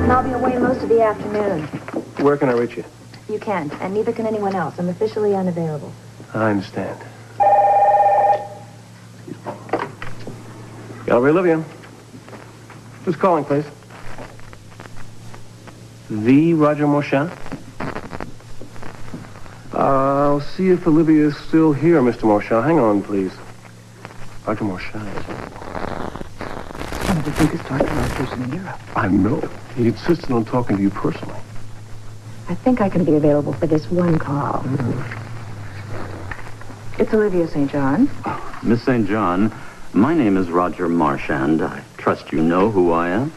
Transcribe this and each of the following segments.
And I'll be away most of the afternoon. Where can I reach you? You can't, and neither can anyone else. I'm officially unavailable. I understand. Gallery Olivia. Who's calling, please? The Roger Marchand? I'll see if Olivia is still here, Mr. Marchand. Hang on, please. Roger Marchand. One of the biggest art collectors in Europe. I know. He insisted on talking to you personally. I think I can be available for this one call. It's Olivia St. John. Miss St. John, my name is Roger Marchand. I trust you know who I am.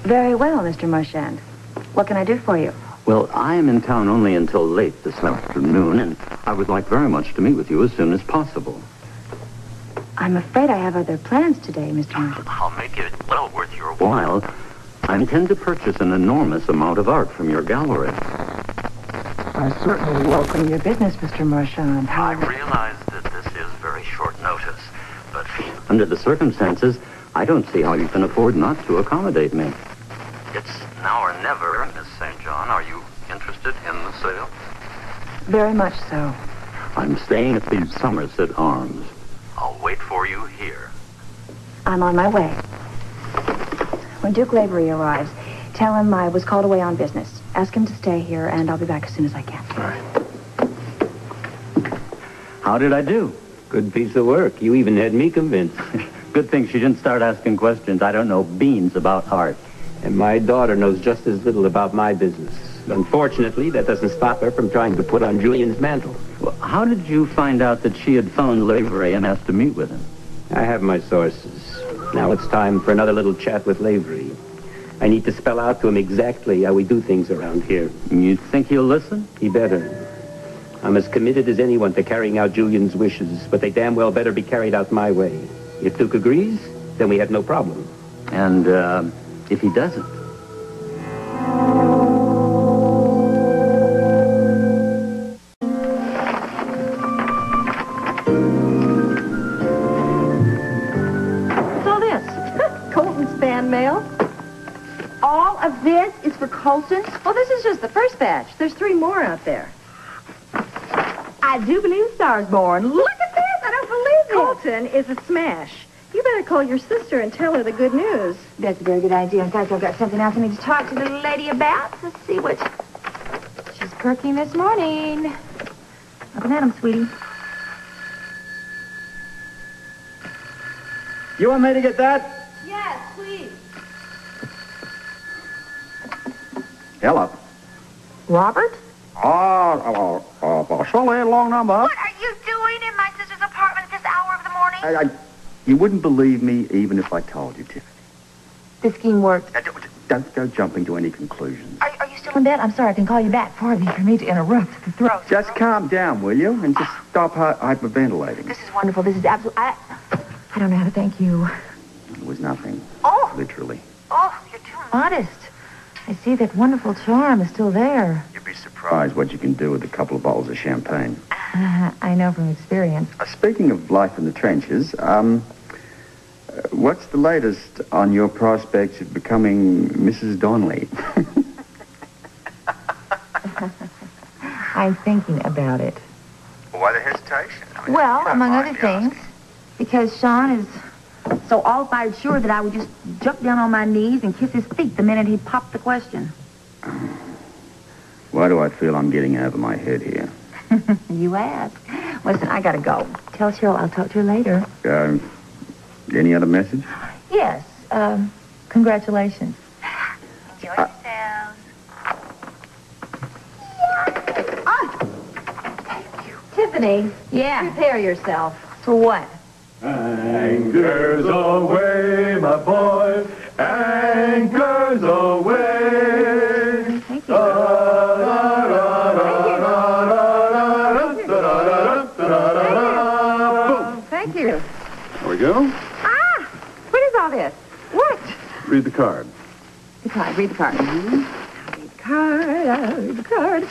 Very well, Mr. Marchand. What can I do for you? Well, I am in town only until late this afternoon, and I would like very much to meet with you as soon as possible. I'm afraid I have other plans today, Mr. Marchand. I'll make it well worth your while. I intend to purchase an enormous amount of art from your gallery. I certainly welcome your business, Mr. Marchand. I realize that this is very short notice, but under the circumstances, I don't see how you can afford not to accommodate me. It's now or never, Miss St. John. Are you interested in the sale? Very much so. I'm staying at the Somerset Arms. I'll wait for you here. I'm on my way. When Duke Lavery arrives, tell him I was called away on business. Ask him to stay here, and I'll be back as soon as I can. All right. How did I do? Good piece of work. You even had me convinced. Good thing she didn't start asking questions. I don't know beans about art. And my daughter knows just as little about my business. Unfortunately, that doesn't stop her from trying to put on Julian's mantle. Well, how did you find out that she had phoned Lavery and asked to meet with him? I have my sources. Now it's time for another little chat with Lavery. I need to spell out to him exactly how we do things around here. You think he'll listen? He better. I'm as committed as anyone to carrying out Julian's wishes, but they damn well better be carried out my way. If Duke agrees, then we have no problem. And, if he doesn't? What's all this? Colton's fan mail. All of this is for Colton? Well, this is just the first batch. There's 3 more out there. I do believe Star's born. Look at this! I don't believe it! Colton is a smash. You better call your sister and tell her the good news. That's a very good idea. In fact, I've got something else I need to talk to the little lady about. Let's see what... She's perking this morning. Open at 'em, sweetie. You want me to get that? Yes, please. Hello. Robert? Surely a long number. What are you doing in my sister's apartment at this hour of the morning? You wouldn't believe me even if I told you, Tiffany. The scheme worked. Don't go jumping to any conclusions. Are you still in bed? I'm sorry, I can call you back. Pardon me for me to interrupt the throat. Just calm down, will you? And just stop hyperventilating. This is wonderful. This is absolute... I don't know how to thank you. It was nothing. Oh. Literally. Oh, you're too Modest. I see that wonderful charm is still there. You'd be surprised what you can do with a couple of bottles of champagne. I know from experience. Speaking of life in the trenches, what's the latest on your prospects of becoming Mrs. Donnelly? I'm thinking about it. Why the hesitation? Well, among other things, because Sean is so all-fired sure that I would just jump down on my knees and kiss his feet the minute he popped the question. Why do I feel I'm getting over my head here? You ask. Listen, I gotta go. Tell Cheryl I'll talk to her later. Any other message? Yes, congratulations. Enjoy yourselves. Thank you. Tiffany. Yeah. Prepare yourself. For what? Anchors away, my boy. Anchors away. Thank you. Thank you. There we go. What is all this? What? Read the card. The card. Read the card. Read the card. Read the card.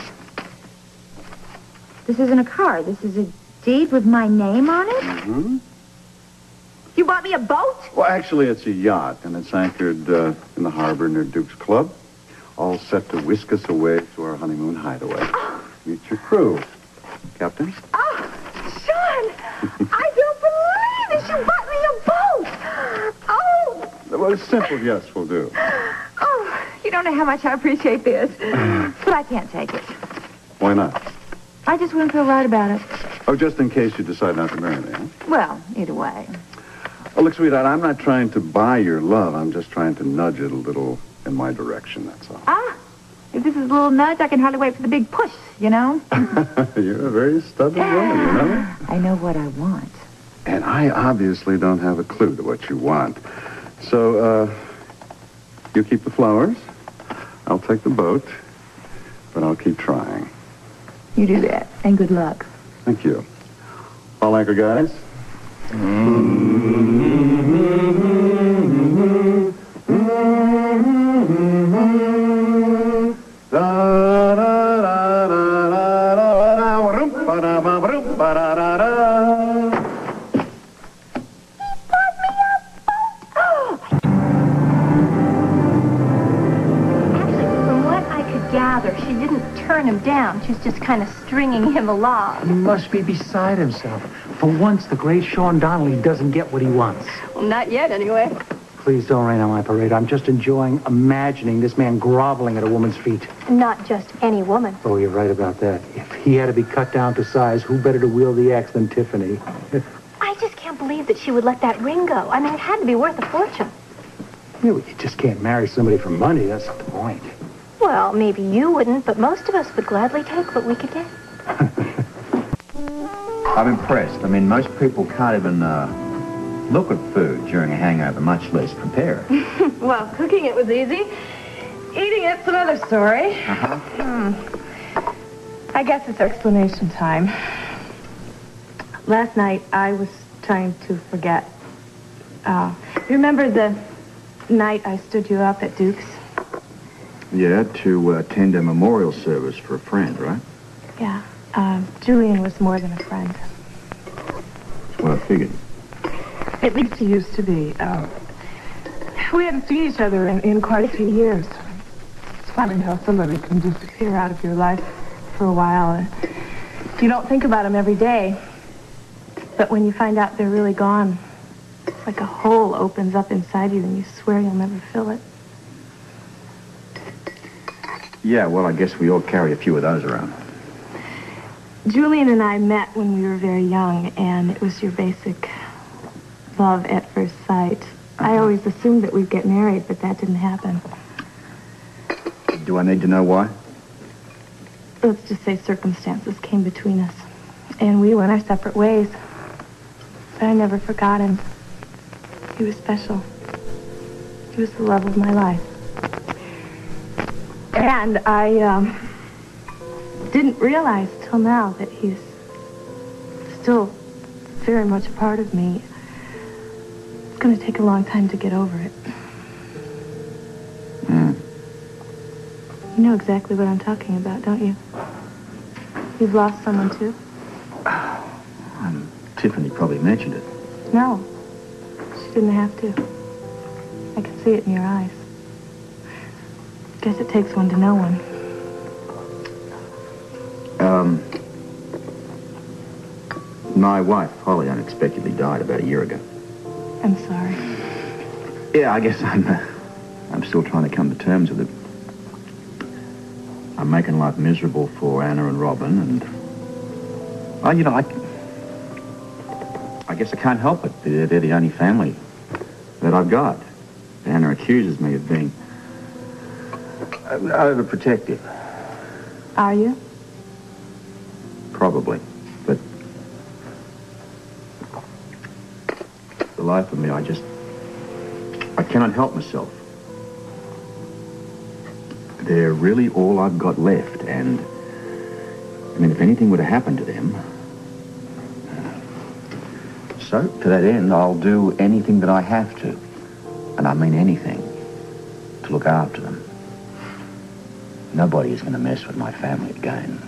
This isn't a card. This is a deed with my name on it? Mm-hmm. You bought me a boat? Well, actually, it's a yacht, and it's anchored in the harbor near Duke's Club, all set to whisk us away to our honeymoon hideaway. Oh. Meet your crew. Captain? Oh, Sean, I don't believe it. You bought me a boat. Oh. Well, it's simple, yes, will do. Oh, you don't know how much I appreciate this. But I can't take it. Why not? I just wouldn't feel right about it. Oh, just in case you decide not to marry me, huh? Well, either way. Oh, look, sweetheart, I'm not trying to buy your love. I'm just trying to nudge it a little in my direction, that's all. Ah, if this is a little nudge, I can hardly wait for the big push, you know? You're a very stubborn woman, you know? I know what I want. And I obviously don't have a clue to what you want. So, you keep the flowers. I'll take the boat. But I'll keep trying. You do that, and good luck. Thank you. All anchor, guys. She didn't turn him down. She's just kind of stringing him along. He must be beside himself. For once, the great Sean Donnelly doesn't get what he wants. Well, not yet, anyway. Please don't rain on my parade. I'm just enjoying imagining this man groveling at a woman's feet. Not just any woman. Oh, you're right about that. If he had to be cut down to size, who better to wield the axe than Tiffany? I just can't believe that she would let that ring go. I mean, it had to be worth a fortune. You just can't marry somebody for money. That's the point. Well, maybe you wouldn't, but most of us would gladly take what we could get. I'm impressed. I mean, most people can't even look at food during a hangover, much less prepare it. Well, cooking it was easy. Eating it's another story. I guess it's explanation time. Last night, I was trying to forget. You remember the night I stood you up at Duke's? Yeah, to attend a memorial service for a friend, right? Yeah. Julian was more than a friend. Well, I figured. At least he used to be. We hadn't seen each other in quite a few years. It's funny how somebody can disappear out of your life for a while. And you don't think about them every day. But when you find out they're really gone, it's like a hole opens up inside you and you swear you'll never fill it. Yeah, well, I guess we all carry a few of those around. Julian and I met when we were very young, and it was your basic love at first sight. I always assumed that we'd get married, but that didn't happen. Do I need to know why? Let's just say circumstances came between us, and we went our separate ways. But I never forgot him. He was special. He was the love of my life. And I didn't realize till now that he's still very much a part of me. It's going to take a long time to get over it. You know exactly what I'm talking about, don't you? You've lost someone, too? Tiffany probably mentioned it. No. She didn't have to. I can see it in your eyes. Guess it takes one to know one. My wife, Holly, unexpectedly died about a year ago. I'm sorry. Yeah, I guess I'm still trying to come to terms with it. I'm making life miserable for Anna and Robin, and... Well, you know, I guess I can't help it. They're the only family that I've got. Anna accuses me of being overprotective. Are you? Probably. But the life of me, I cannot help myself. They're really all I've got left, and I mean, if anything were to happen to them... So, to that end, I'll do anything that I have to, and I mean anything, to look after them. Nobody is going to mess with my family again.